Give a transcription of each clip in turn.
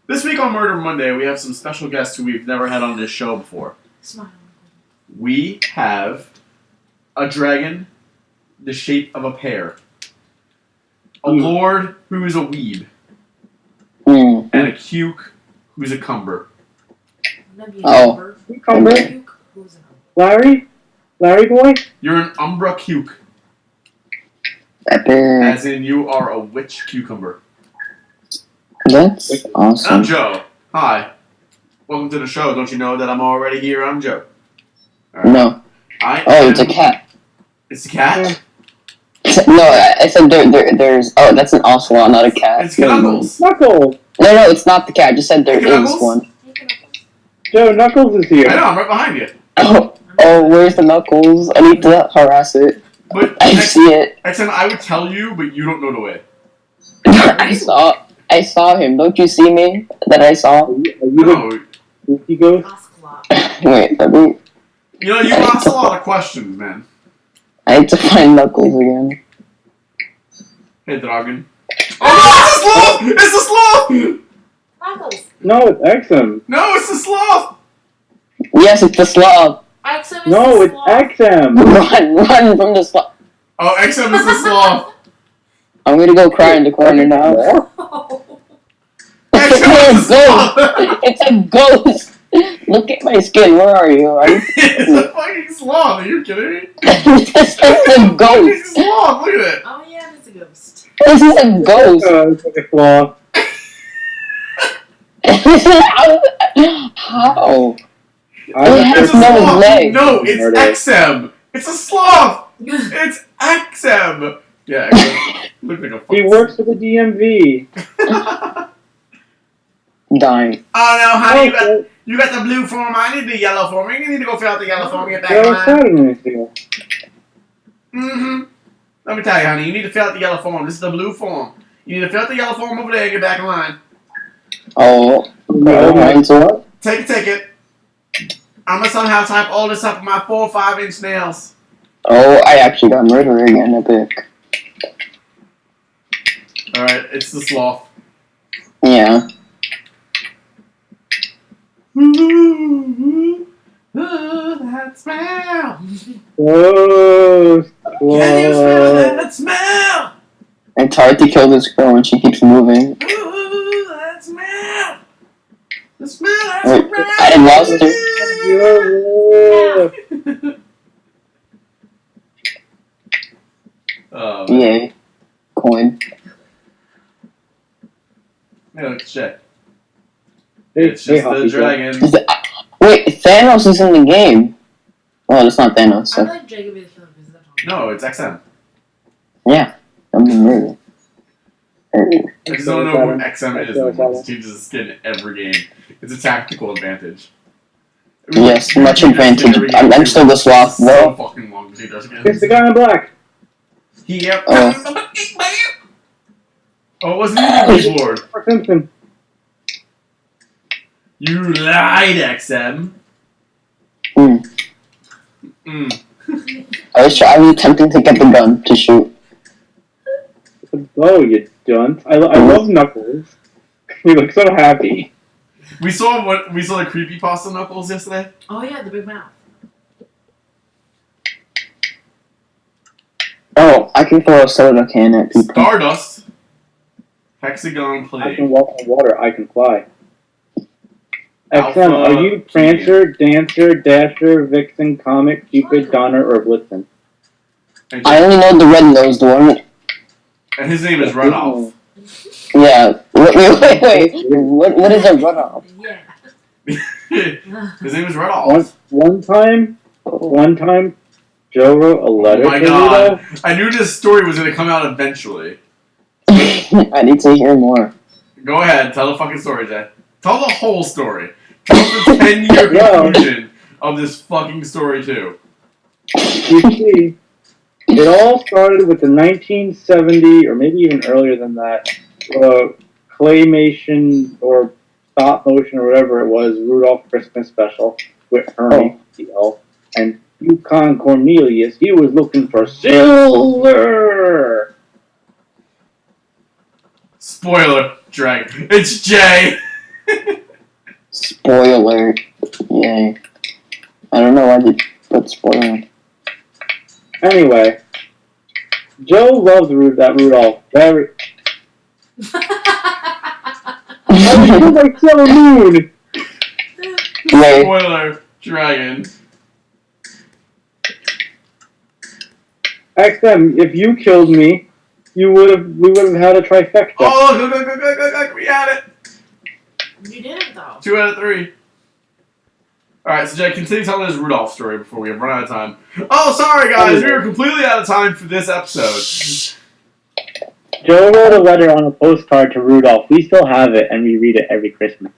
This week on Murder Monday, we have some special guests who we've never had on this show before. Smile. We have a dragon the shape of a pear, a lord who is a weeb, and a cuke who's a cumber. Oh. Cumber? Larry? Larry boy? You're an umbra cuke, Epic. as in you are a witch cucumber. That's awesome. I'm Joe. Hi. Welcome to the show. Don't you know that I'm already here? I'm Joe. All right. No. It's a cat. It's a cat? No, I said there's... Oh, that's an ocelot, not a cat. It's Knuckles. Knuckles! No, it's not the cat. I just said there Hey, is one. Joe, Knuckles is here. I know, I'm right behind you. Oh, where's the Knuckles? I need to harass it. But I see it. XM, I would tell you, but you don't know the way. I saw him. Don't you see me? That I saw? Are you No. the spooky ghost? Wait, let me... You know, you asked a lot of questions, man. I need to find Knuckles again. Hey, Dragon. Oh, it's the sloth! It's the sloth! Knuckles. No, it's Exum. No, it's the sloth! Yes, it's the sloth. XM is No, the it's sloth. Exum. Run from the sloth. Oh, XM is the sloth. I'm gonna go cry in the corner now. XM is the sloth! It's a ghost! Look at my skin, where are you? It's a fucking sloth, are you kidding me? It's a It's a ghost! sloth, look at it! Oh yeah, it's a ghost. This is a ghost! It's like a claw. How? I has It's a no sloth! legs. No, it's XM! It's a sloth! It's XM! Yeah, XM. Look like a fucking He works for the DMV. Dying. Oh no, honey, you got the blue form, I need the yellow form. You need to go fill out the yellow form, get back in Joe line. Saturn here. Mm-hmm. Let me tell you, honey, you need to fill out the yellow form. This is the blue form. You need to fill out the yellow form over there and get back in line. Oh, mine's what? Take a ticket. I'm gonna somehow type all this up with my 4 or 5-inch nails. Oh, I actually got murder again, epic. Alright, it's the sloth. Yeah. Ooh, that smell! Ghost. Can you smell that smell? It's hard to kill this girl when she keeps moving. Ooh, that smell! The smell that's Wait, around I lost her. Oh, Yay. Coin. yeah, let's check. Hey, It's just the Hoppy Joe. dragon. Wait, Thanos is in the game. Oh, that's not Thanos. I So. like Jacob is killer because that's No, it's XM. Yeah. I'm the murder. I just don't know who XM is anymore. He changes his skin every game. It's a tactical advantage. Yes, much advantage. I'm still the sloth, So though. fucking long as he does again. It's the guy in black. Yep. Oh. Oh, it wasn't you, Witch Lord. Or Simpson. You lied, XM. Mm. Mm. I was attempting to get the gun to shoot. Oh, you dunce. I love Knuckles. He looks so happy. We saw the creepypasta Knuckles yesterday. Oh yeah, the big mouth. Oh, I can throw a soda can at people. Stardust. Hexagon I Plague. can walk on water. I can fly. Alpha, XM, are you Prancer, Dancer, Dasher, Vixen, Comet, Cupid, Donner, or Blitzen? I only know the red-nosed one. And his name is Runoff. Yeah. Wait. What is a runoff? Yeah. His name is Runoff. One time, Joe wrote a letter Oh my to god. Rudolph. I knew this story was going to come out eventually. I need to hear more. Go ahead, tell the fucking story, Jay. Tell the whole story. Tell the 10-year No. conclusion of this fucking story, too. You see, it all started with the 1970, or maybe even earlier than that, claymation or stop motion or whatever it was, Rudolph Christmas special with Hermie the elf and Yukon Cornelius. He was looking for silver. Spoiler, Dragon. It's Jay. Spoiler. Yay. I don't know why they put spoiler. Anyway, Joe loves that Rudolph. Very. I was like Sailor Moon. Wait. Spoiler, dragon. XM, if you killed me, we would have had a trifecta. Oh, go, we had it. You didn't though. 2 out of 3. Alright, so Jay, continue telling this Rudolph story before we run out of time. Oh, sorry guys, we were completely out of time for this episode. Joe wrote a letter on a postcard to Rudolph. We still have it, and we read it every Christmas.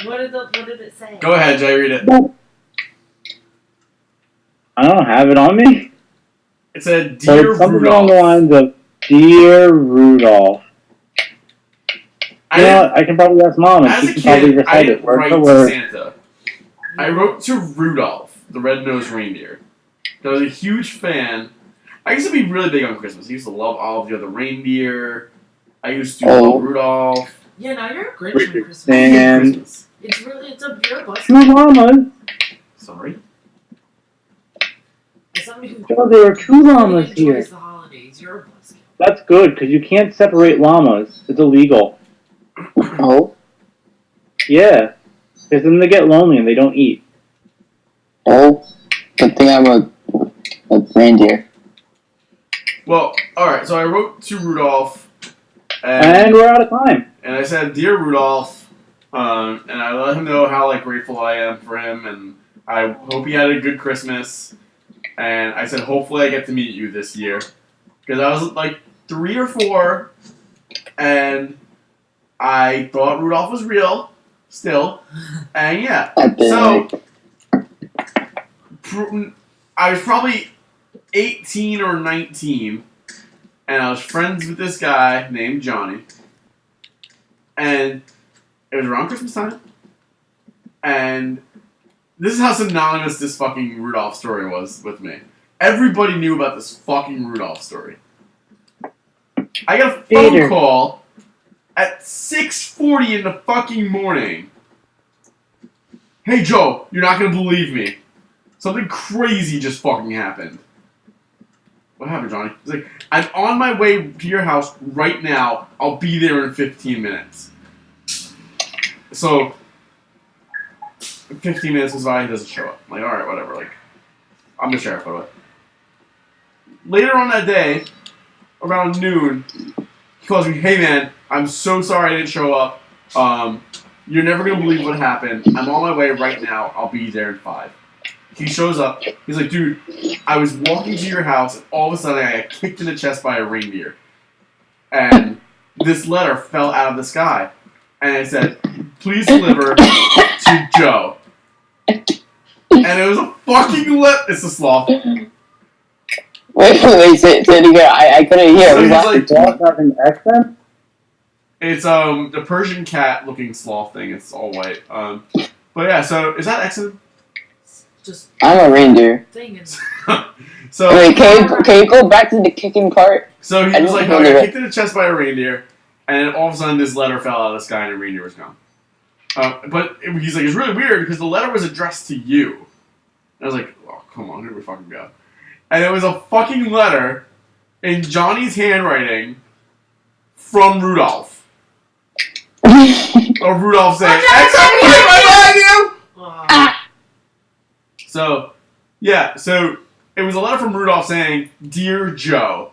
What did it say? Go ahead, Jay, read it. I don't have it on me. It said, So Dear it's something Rudolph. along the lines of, Dear Rudolph. You know what? I can probably ask Mom, and As she a can probably kid, I recite it didn't word write for to word. Santa. I wrote to Rudolph, the red-nosed reindeer. I was a huge fan. I used to be really big on Christmas. I used to love all of the other reindeer. I used to love Rudolph. Yeah, now you're a Grinch on Christmas. And Christmas. You're a bus. 2 llamas. Sorry? As somebody who Joe, there are 2 llamas enjoys here. the holidays, you're a buzzkill. That's good, because you can't separate llamas. It's illegal. Oh? Yeah. Because then they get lonely and they don't eat. Oh? Good thing I'm a reindeer. Well, alright, so I wrote to Rudolph. And we're out of time. And I said, Dear Rudolph, and I let him know how grateful I am for him, and I hope he had a good Christmas. And I said, hopefully I get to meet you this year. Because I was 3 or 4, and I thought Rudolph was real, still. And yeah, so I was probably 18 or 19, and I was friends with this guy named Johnny. And it was around Christmas time. And this is how synonymous this fucking Rudolph story was with me. Everybody knew about this fucking Rudolph story. I got a phone call at 6:40 in the fucking morning. Hey Joe, you're not gonna believe me. Something crazy just fucking happened. What happened, Johnny? He's like, I'm on my way to your house right now. I'll be there in 15 minutes. So, 15 minutes goes by, he doesn't show up. I'm like, alright, whatever. I'm the sheriff, by the way. Later on that day, around noon, he calls me, hey man, I'm so sorry I didn't show up. You're never gonna believe what happened. I'm on my way right now. I'll be there in 5. He shows up. He's like, dude, I was walking to your house, and all of a sudden I got kicked in the chest by a reindeer. And this letter fell out of the sky. And I said, please deliver to Joe. And it was a fucking it's a sloth. Wait, say it again. I couldn't hear. So he's Does sloth have an accent? It's the Persian cat looking sloth thing. It's all white. But yeah, so is that excellent? Just I'm a reindeer. thing. So wait, can you go back to the kicking part? So he was like, I got kicked in the chest by a reindeer, and all of a sudden this letter fell out of the sky and a reindeer was gone. But he's like, it's really weird because the letter was addressed to you. And I was like, oh, come on, here we fucking go. And it was a fucking letter in Johnny's handwriting from Rudolph. Or Rudolph saying, I you! So, yeah, so it was a letter from Rudolph saying, Dear Joe,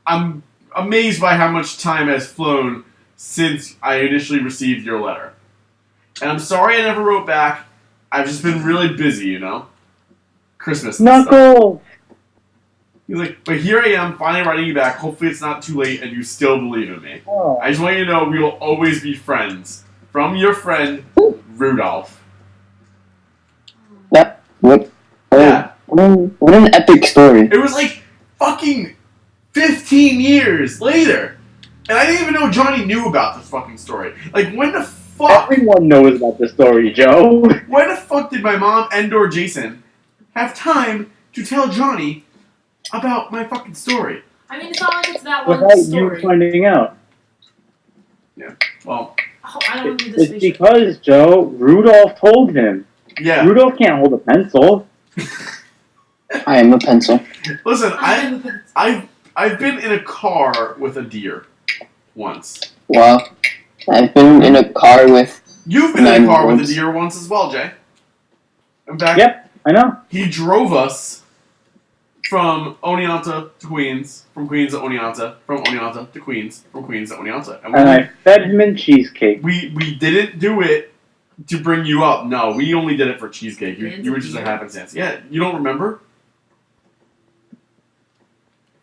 I'm amazed by how much time has flown since I initially received your letter. And I'm sorry I never wrote back. I've just been really busy, you know? Christmas and stuff. Knuckles! He's like, but here I am, finally writing you back. Hopefully it's not too late and you still believe in me. Oh. I just want you to know we will always be friends. From your friend, Rudolph. What an epic story. It was fucking 15 years later. And I didn't even know Johnny knew about this fucking story. When the fuck? Everyone knows about the story, Joe. When the fuck did my mom and/or Jason have time to tell Johnny about my fucking story? I mean, it's not like it's that long Without story. you finding out. Yeah. Well, I don't do this It's because, Joe, Rudolph told him. Yeah. Rudolph can't hold a pencil. I am a pencil. Listen, I've been in a car with a deer once. Wow. I've been in a car with. You've been in a car with a 9-year-olds. deer once as well, Jay. In fact, Yep, I know. he drove us from Oneonta to Queens, from Queens to Oneonta, from Oneonta to Queens, from Queens to Oneonta. And I fed him in cheesecake. we didn't do it to bring you up. No, we only did it for cheesecake. You were just a happenstance. Yeah, you don't remember?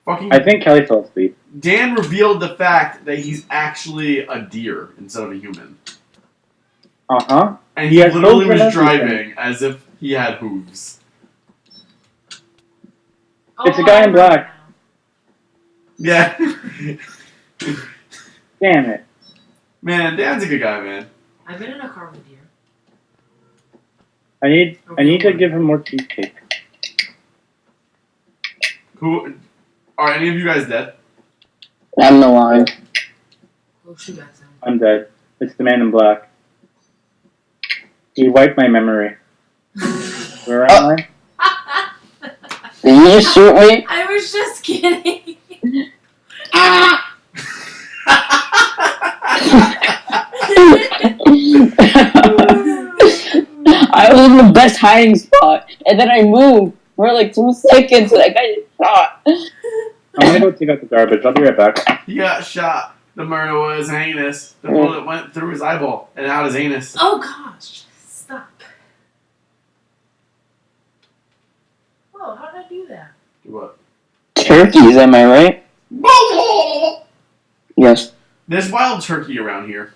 Fucking I think Kelly fell asleep. Dan revealed the fact that he's actually a deer instead of a human. Uh-huh. And He he has literally hooves and was everything. driving as if he had hooves. It's a guy in black. Yeah. Damn it. Man, Dan's a good guy, man. I've been in a car with a deer. I need to give him more cheesecake. Who are any of you guys dead? I'm alive. Oh, she got some. I'm dead. It's the man in black. He wiped my memory. Where am I? Did you just shoot me? I was just kidding. I was in the best hiding spot, and then I moved for like 2 seconds, and I got shot. I'm gonna go take out the garbage. I'll be right back. He got shot. The murder was heinous. The bullet went through his eyeball and out his anus. Oh gosh, stop. Oh, how did I do that? What? Turkeys, am I right? Yes. There's wild turkey around here.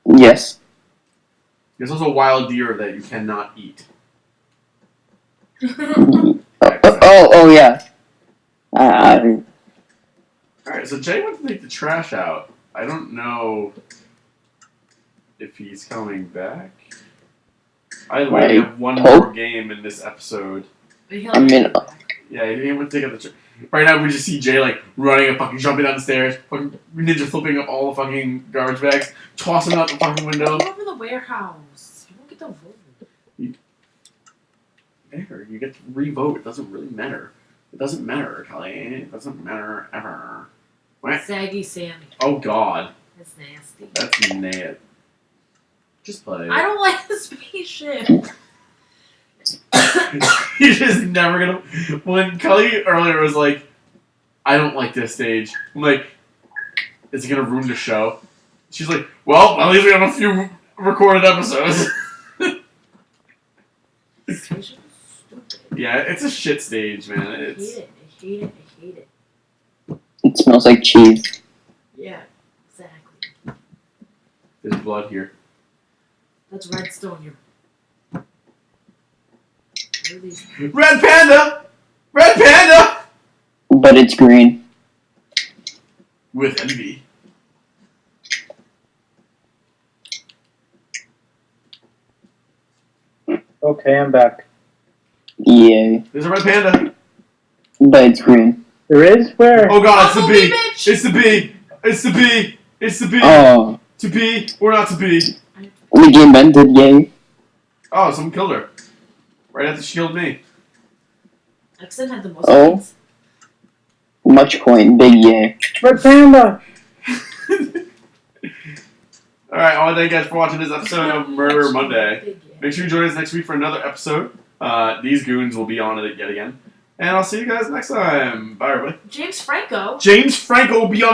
Yes. There's also wild deer that you cannot eat. Oh, yeah. Alright, so Jay went to take the trash out. I don't know if he's coming back. I only have one more game in this episode. I mean, Yeah, he went to take out the trash. Right now we just see Jay like running and fucking jumping down the stairs, fucking ninja flipping up all the fucking garbage bags, tossing them out the fucking window. Go over the warehouse. You won't get the vote. There, you get to re-vote. It doesn't really matter. It doesn't matter, Kelly. It doesn't matter ever. What? Saggy Sammy. Oh God, That's nasty. that's Nate. Just play it. I don't like the spaceship. You're just never gonna. When Kelly earlier was like, "I don't like this stage," I'm like, "Is it gonna ruin the show?" She's like, "Well, at least we have a few recorded episodes." This spaceship is stupid. Yeah, it's a shit stage, man. I hate It's it. I hate it. I hate it. it smells like cheese. Yeah, exactly. there's blood here. That's redstone. You're. What are these? Red panda, red panda. But it's green. With envy. Okay, I'm back. Yeah. There's a red panda. But it's green. There is? Where? Oh God, it's the Bumblebee, bee. bitch! It's the bee. It's the bee. It's the bee. Oh. To be or not to be. The game ended, yay. Oh, someone killed her. Right after she killed me. Exen had the most Oh. points. Much coin, big yay. Red Panda! Alright, I want to thank you guys for watching this episode of Murder Monday. Big yeah. Make sure you join us next week for another episode. These goons will be on it yet again. And I'll see you guys next time. Bye, everybody. James Franco. James Franco will be on